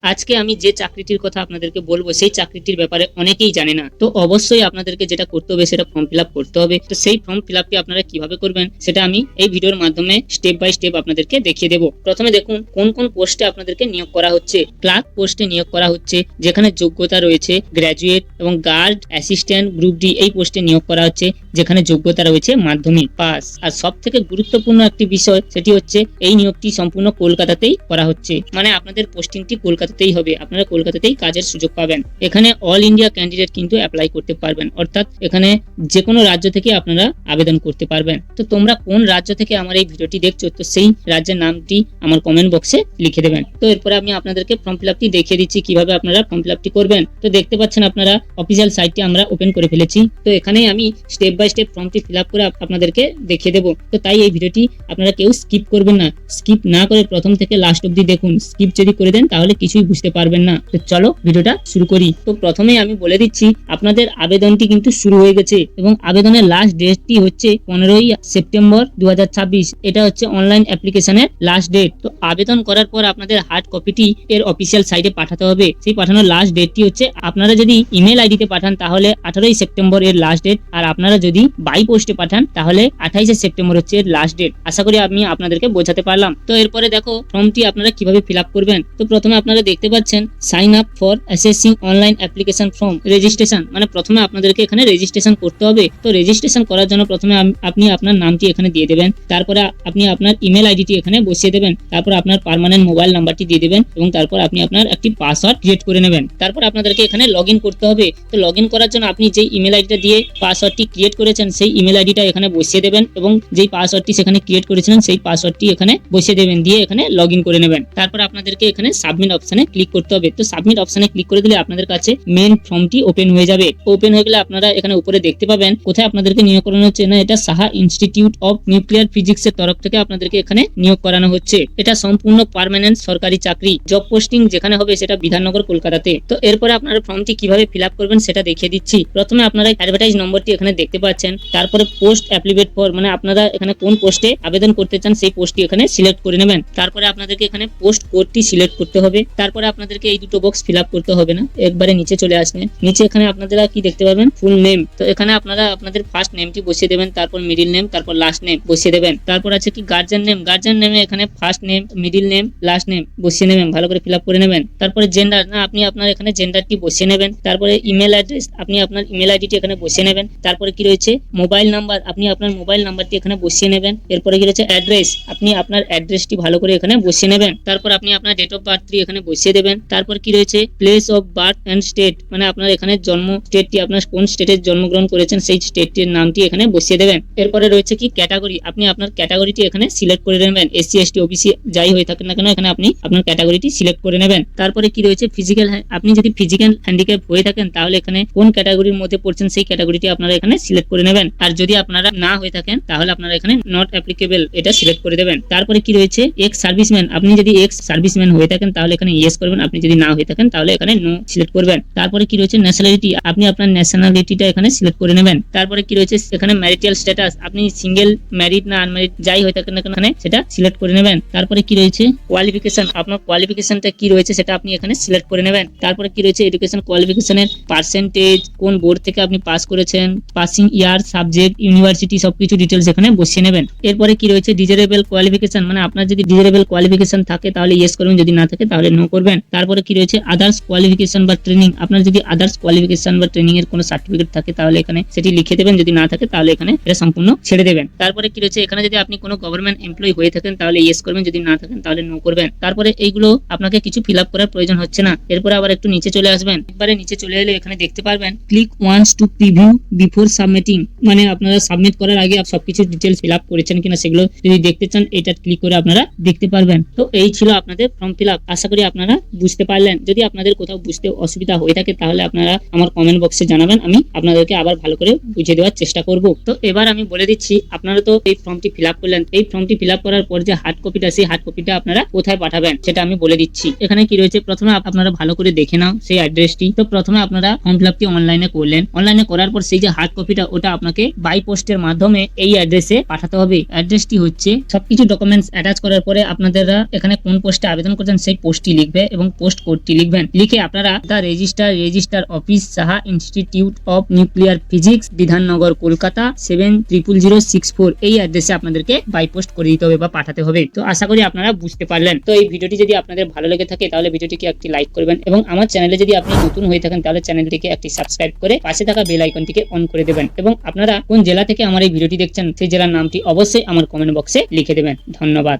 আজকে আমি যে চাকরিটির কথা আপনাদেরকে বলবো সেই চাকরিটির ব্যাপারে অনেকেই জানে না। তো অবশ্যই আপনাদেরকে যেটা করতে হবে সেটা ফর্ম ফিল আপ করতে হবে। তো সেই ফর্ম ফিল আপটি আপনারা কিভাবে করবেন সেটা আমি এই ভিডিওর মাধ্যমে স্টেপ বাই স্টেপ আপনাদেরকে দেখিয়ে দেবো। প্রথমে দেখুন কোন কোন পোস্টে আপনাদেরকে নিয়োগ করা হচ্ছে। ক্লার্ক পোস্টে নিয়োগ করা হচ্ছে, যেখানে যোগ্যতা রয়েছে গ্র্যাজুয়েট, এবং গার্ড অ্যাসিস্ট্যান্ট গ্রুপ ডি এই পোস্টে নিয়োগ করা হচ্ছে, যেখানে যোগ্যতা রয়েছে মাধ্যমিক পাস। আর সব থেকে গুরুত্বপূর্ণ একটি বিষয় সেটি হচ্ছে এই নিয়োগটি সম্পূর্ণ কলকাতাতেই করা হচ্ছে, মানে আপনাদের পোস্টিংটি কলকাতাতেই হবে, আপনারা কলকাতাতেই কাজের সুযোগ পাবেন। এখানে অল ইন্ডিয়া ক্যান্ডিডেট কিন্তু অ্যাপ্লাই করতে পারবেন, অর্থাৎ এখানে যে কোনো রাজ্য থেকে আপনারা আবেদন করতে পারবেন। তো তোমরা কোন রাজ্য থেকে আমার এই ভিডিওটি দেখছো, তো সেই রাজ্যের নামটি আমার কমেন্ট বক্সে লিখে দেবেন। তো এরপরে আমি আপনাদেরকে ফর্ম ফিল আপটি দেখিয়ে দিচ্ছি কিভাবে আপনারা ফর্ম ফিল আপটি করবেন। তো দেখতে পাচ্ছেন আপনারা অফিসিয়াল সাইটটি আমরা ওপেন করে ফেলেছি। তো এখানেই আমি স্টেপ বাই স্টেপ ফর্মটি ফিল আপ করে আপনাদেরকে দেখিয়ে দেবো। তো তাই এই ভিডিওটি আপনারা কেউ স্কিপ করবেন না, স্কিপ না করে প্রথম থেকে লাস্ট অবধি দেখুন। স্কিপ যদি করে দেন তাহলে কিছুই বুঝতে পারবেন না। তো চলো ভিডিওটা শুরু করি। তো প্রথমেই আমি বলে দিচ্ছি আপনাদের আবেদনটি কিন্তু শুরু হয়ে গেছে, এবং আবেদনের লাস্ট ডেটটি হচ্ছে 15ই সেপ্টেম্বর 2026। এটা হচ্ছে অনলাইন অ্যাপ্লিকেশনের লাস্ট ডেট। তো আবেদন করার পর আপনাদের হার্ড কপিটি এর অফিসিয়াল সাইটে পাঠাতে হবে। সেই পাঠানোর লাস্ট ডেটটি হচ্ছে, আপনারা যদি ইমেল আইডিতে পাঠান তাহলে 18ই সেপ্টেম্বর এর লাস্ট ডেট, আর আপনারা যদি বাই পোস্টে পাঠান তাহলে 28শে সেপ্টেম্বর হচ্ছে এর লাস্ট ডেট। আশা করি আমি আপনাদেরকে বোঝাতে পারলাম। তো এরপরে দেখো ফর্মটি আপনারা কিভাবে ফিল আপ করবেন। তো প্রথমে আপনারা দেখতে পাচ্ছেন sign up for assessing online application form registration, মানে প্রথমে আপনাদেরকে এখানে রেজিস্ট্রেশন করতে হবে। তো রেজিস্ট্রেশন করার জন্য প্রথমে আপনি আপনার নামটি এখানে দিয়ে দেবেন, তারপরে আপনি আপনার ইমেল আইডিটি এখানে বসিয়ে দেবেন, তারপর আপনার পার্মানেন্ট মোবাইল নাম্বারটি দিয়ে দেবেন, এবং তারপর আপনি আপনার একটি পাসওয়ার্ড ক্রিয়েট করে নেবেন। তারপর আপনাদেরকে এখানে লগইন করতে হবে। তো লগইন করার জন্য আপনি যেই ইমেল আইডিটা দিয়ে পাসওয়ার্ডটি ক্রিয়েট করেছেন সেই ইমেল আইডিটা এখানে বসিয়ে দেবেন, এবং যেই পাসওয়ার্ডটি সেখানে ক্রিয়েট করেছিলেন সেই পাসওয়ার্ডটি এখানে বসিয়ে দেবেন, দিয়ে এখানে লগইন করে নেবেন। তারপর আপনাদেরকে এখানে সাবমিট অপশনে ক্লিক করতে হবে। তো সাবমিট অপশনে ক্লিক করে দিলে আপনাদের কাছে মেন ফর্মটি ওপেন হয়ে যাবে। ওপেন হয়ে গেলে আপনারা এখানে উপরে দেখতে পাবেন কোথায় আপনাদেরকে নিয়োগ করানো হচ্ছে। না, এটা Saha institute of nuclear physics এর তরফ থেকে আপনাদেরকে এখানে নিয়োগ করানো হচ্ছে। এটা সম্পূর্ণ পার্মানেন্ট সরকারি চাকরি। জব পোস্টিং যেখানে হবে সেটা বিধাননগর কলকাতাতে। তো এরপরে আপনারা ফর্মটি কিভাবে ফিল আপ করবেন সেটা দেখিয়ে দিচ্ছি। প্রথমে আপনারা অ্যাডভার্টাইজ নম্বরটি এখানে দেখতে পাচ্ছেন, তারপরে পোস্ট অ্যাপ্লিকেট ফর, মানে আপনারা এখানে কোন পোস্টে আবেদন করতে চান সেই পোস্টটি এখানে সিলেক্ট করে নেবেন। তারপরে আপনাদেরকে এখানে পোস্ট কোডটি সিলেক্ট করতে হবে। তারপরে আপনাদেরকে এই দুটো বক্স ফিল আপ করতে হবে না, একবারে নিচে চলে আসবেন। নিচে এখানে আপনারা কি দেখতে পাবেন, ফুল নেম। তো এখানে আপনারা আপনাদের ফার্স্ট নেমটি বসিয়ে দেবেন, তারপর মিডিল নেম, তারপর লাস্ট নেম বসিয়ে দেবেন। তারপর আছে কি গার্জিয়ান নেম। গার্জিয়ান নেমে এখানে first name, middle name, last name বসিয়ে নেবেন, ভালো করে ফিল আপ করে নেবেন। তারপরে জেন্ডার, না আপনি আপনার এখানে জেন্ডারটি বসিয়ে নেবেন। তারপরে ইমেল অ্যাড্রেস, আপনি আপনার ইমেল আইডিটি এখানে বসিয়ে নেবেন। তারপরে কি রয়েছে মোবাইল নাম্বার, আপনি আপনার মোবাইল নাম্বারটি এখানে বসিয়ে নেবেন। এরপরে কি রয়েছে অ্যাড্রেস, আপনি আপনার অ্যাড্রেসটি ভালো করে এখানে বসিয়ে নেবেন। তারপর আপনি আপনার ডেট অফ বার্থটি এখানে বসিয়ে দেবেন। তারপর কি রয়েছে place of birth and state, মানে আপনার এখানে জন্ম স্টেটটি, আপনার কোন স্টেটে জন্মগ্রহণ করেছেন সেই স্টেটটির নামটি এখানে বসিয়ে দেবেন। এরপরে রয়েছে কি ক্যাটাগরি, আপনি আপনার ক্যাটাগরিটি এখানে সিলেক্ট করে নেবেন। এসসি এসটি ওবিসি যাই হয়ে থাকেন না কেন এখানে আপনি আপনার ক্যাটাগরিটি সিলেক্ট করে নেবেন। তারপরে কি রয়েছে ফিজিক্যাল, আপনি যদি ফিজিক্যাল হ্যান্ডিক্যাপ হয়ে থাকেন তাহলে এখানে কোন ক্যাটাগরির মধ্যে পড়ছেন সেই ক্যাটাগরিটি আপনারা এখানে সিলেক্ট করে নেবেন। আর যদি আপনারা না হয়ে থাকেন তাহলে আপনারা এখানে নট অ্যাপ্লিকেবল এটা সিলেক্ট করে দেবেন। তারপরে কি রয়েছে এক্স সার্ভিসম্যান, আপনি যদি এক্স সার্ভিসম্যান হয়ে থাকেন তাহলে এখানে ইয়েস করবেন, আপনি যদি না হয়ে থাকেন তাহলে এখানে নো সিলেক্ট করবেন। তারপরে কি রয়েছে ন্যাশনালিটি, আপনি আপনার ন্যাশনালিটিটা এখানে সিলেক্ট করে নেবেন। তারপরে কি রয়েছে এখানে ম্যারিটাল স্ট্যাটাস, আপনি সিঙ্গেল, ম্যারিড না আনম্যারিড যাই হয়ে থাকেন না কেন এখানে সেটা সিলেক্ট করে নেবেন। তারপরে কি রয়েছে কোয়ালিফিকেশন, আপনার কোয়ালিফিকেশনটা কি রয়েছে সেটা আপনি এখানে সিলেক্ট করে নেবেন। তারপরে কি রয়েছে এডুকেশন কোয়ালিফিকেশনের পার্সেন্টেজ, কোন বোর্ড থেকে আপনি পাস করেছেন, পাসিং ইয়ার, সাবজেক্ট, ইউনিভার্সিটি সবকিছু ডিটেলস এখানে বসিয়ে নেবেন। এরপরে কি রয়েছে ডিজারেবল কোয়ালিফিকেশন, মানে আপনার যদি ডিজারেবল কোয়ালিফিকেশন থাকে তাহলে ইয়েস করবেন, যদি না থাকে তাহলে নো করবেন। তারপরে কি রয়েছে আদার্স কোয়ালিফিকেশন বা ট্রেনিং, আপনার যদি আদার্স কোয়ালিফিকেশন বা ট্রেনিং এর কোনো সার্টিফিকেট থাকে তাহলে এখানে সেটি লিখে দেবেন, যদি না থাকে তাহলে এখানে এটা সম্পূর্ণ ছেড়ে দেবেন। তারপরে কি রয়েছে এখানে যদি আপনি কোনো গভর্নমেন্ট এমপ্লয়ি হয়ে থাকেন তাহলে ইয়েস করবেন, যদি না থাকেন তাহলে নো করবেন। তারপরে এইগুলো আপনাকে কিছু ফিল আপ করার প্রয়োজন হচ্ছে না। এরপরে আবার একটু নিচে চলে আসবেন। একবারে নিচে চলে এলে এখানে দেখতে পারবেন click once to preview before submitting, মানে আপনারা সাবমিট করার আগে সবকিছু ডিটেলস ফিল আপ করেছেন কিনা সেগুলো যদি দেখতে চান এটা ক্লিক করে আপনারা দেখতে পারবেন। তো এই ছিল আপনাদের ফর্ম ফিল আপ। আশা করি আপনারা বুঝতে পারলেন। যদি আপনাদের কোথাও বুঝতে অসুবিধা হয়ে থাকে তাহলে আপনারা আমার কমেন্ট বক্সে জানাবেন, আমি আপনাদেরকে আবার ভালো করে বুঝিয়ে দেওয়ার চেষ্টা করব। তো এবার আমি বলে দিচ্ছি, আপনারা তো এই ফর্মটি ফিল আপ করলেন, এই ফর্মটি ফিল আপ করার পর যে হার্ড কপিটা, সেই হার্ড কপিটা আপনারা কোথায় পাঠাবেন সেটা আমি বলে দিচ্ছি। এখানে কি রয়েছে প্রথমে আপনারা ভালো করে দেখে নাও সেই অ্যাড্রেসটি। তো প্রথমে আপনারা ফর্ম ফিল আপটি অনলাইনে করলেন, অনলাইনে করার পর সেই যে হার্ড কপিটা ওটা আপনাকে বাই পোস্টের মাধ্যমে এই অ্যাড্রেসে পাঠাতে হবে। অ্যাড্রেসটি হচ্ছে সবকিছু ডকুমেন্টস অ্যাটাচ করার পরে আপনারা এখানে কোন পোস্টে আবেদন করছেন সেই পোস্টটি লিখবেন। লিখবে এবং পোস্ট কোডটি লিখবেন। লিখে আপনারা the register office Saha institute of nuclear physics, Bidhannagar, Kolkata 700064 এই অ্যাড্রেসে আপনাদেরকে বাই পোস্ট করে দিতে হবে বা পাঠাতে হবে। তো আশা করি আপনারা বুঝতে পারলেন। তো এই ভিডিওটি যদি আপনাদের ভালো লেগে থাকে তাহলে ভিডিওটিকে একটি লাইক করবেন এবং আমার চ্যানেলে যদি আপনি নতুন হয়ে থাকেন তাহলে চ্যানেলটিকে একটি সাবস্ক্রাইব করে পাশে থাকা বেল আইকনটিকে অন করে দেবেন এবং আপনারা কোন জেলা থেকে আমার এই ভিডিওটি দেখছেন সেই জেলার নামটি অবশ্যই আমার কমেন্ট বক্সে লিখে দেবেন। ধন্যবাদ।